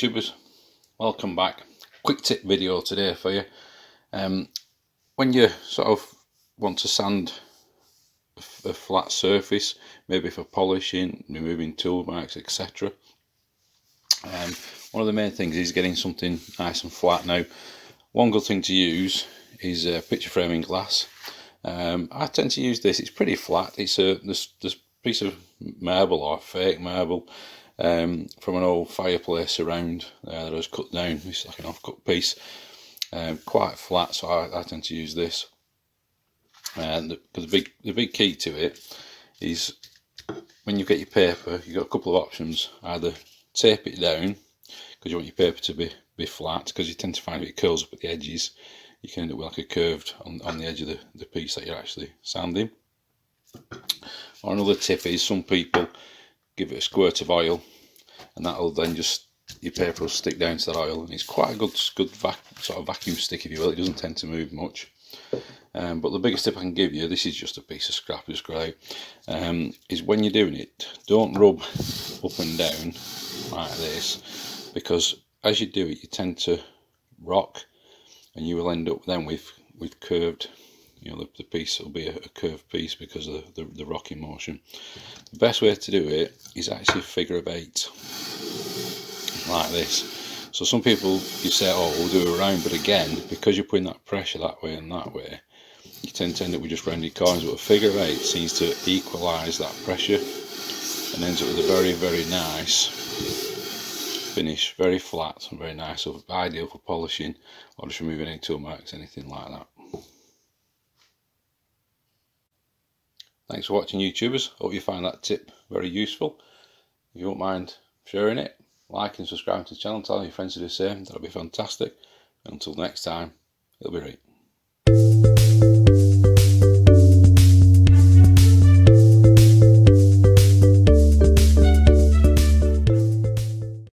YouTubers, welcome back. Quick tip video today for you. When you sort of want to sand a flat surface, maybe for polishing, removing tool marks, etc. One of the main things is getting something nice and flat. Now, one good thing to use is picture framing glass. I tend to use this. It's pretty flat. It's this piece of marble or fake marble from an old fireplace around that I was cut down. It's like an off-cut piece, quite flat, so I tend to use this. And the big key to it is when you get your paper, you've got a couple of options. Either tape it down because you want your paper to be flat, because you tend to find if it curls up at the edges, you can end up with like a curved on the edge of the piece that you're actually sanding. Or another tip is some people give it a squirt of oil, and that'll then just, your paper will stick down to that oil, and it's quite a good sort of vacuum stick, if you will. It doesn't tend to move much. But the biggest tip I can give you, this is just a piece of scrap, just great, is when you're doing it, don't rub up and down like this, because as you do it, you tend to rock, and you will end up then with curved, the piece will be a curved piece because of the rocking motion. The best way to do it is actually a figure of 8, like this. So some people, you say, oh, we'll do a round, but again, because you're putting that pressure that way and that way, you tend to end up with just rounded corners. But a figure of 8 seems to equalise that pressure and ends up with a very, very nice finish, very flat and very nice, so ideal for polishing or just removing any tool marks, anything like that. Thanks for watching, YouTubers. Hope you find that tip very useful. If you won't mind sharing it, like and subscribing to the channel, telling your friends to do the same, that'll be fantastic. And until next time, it'll be right.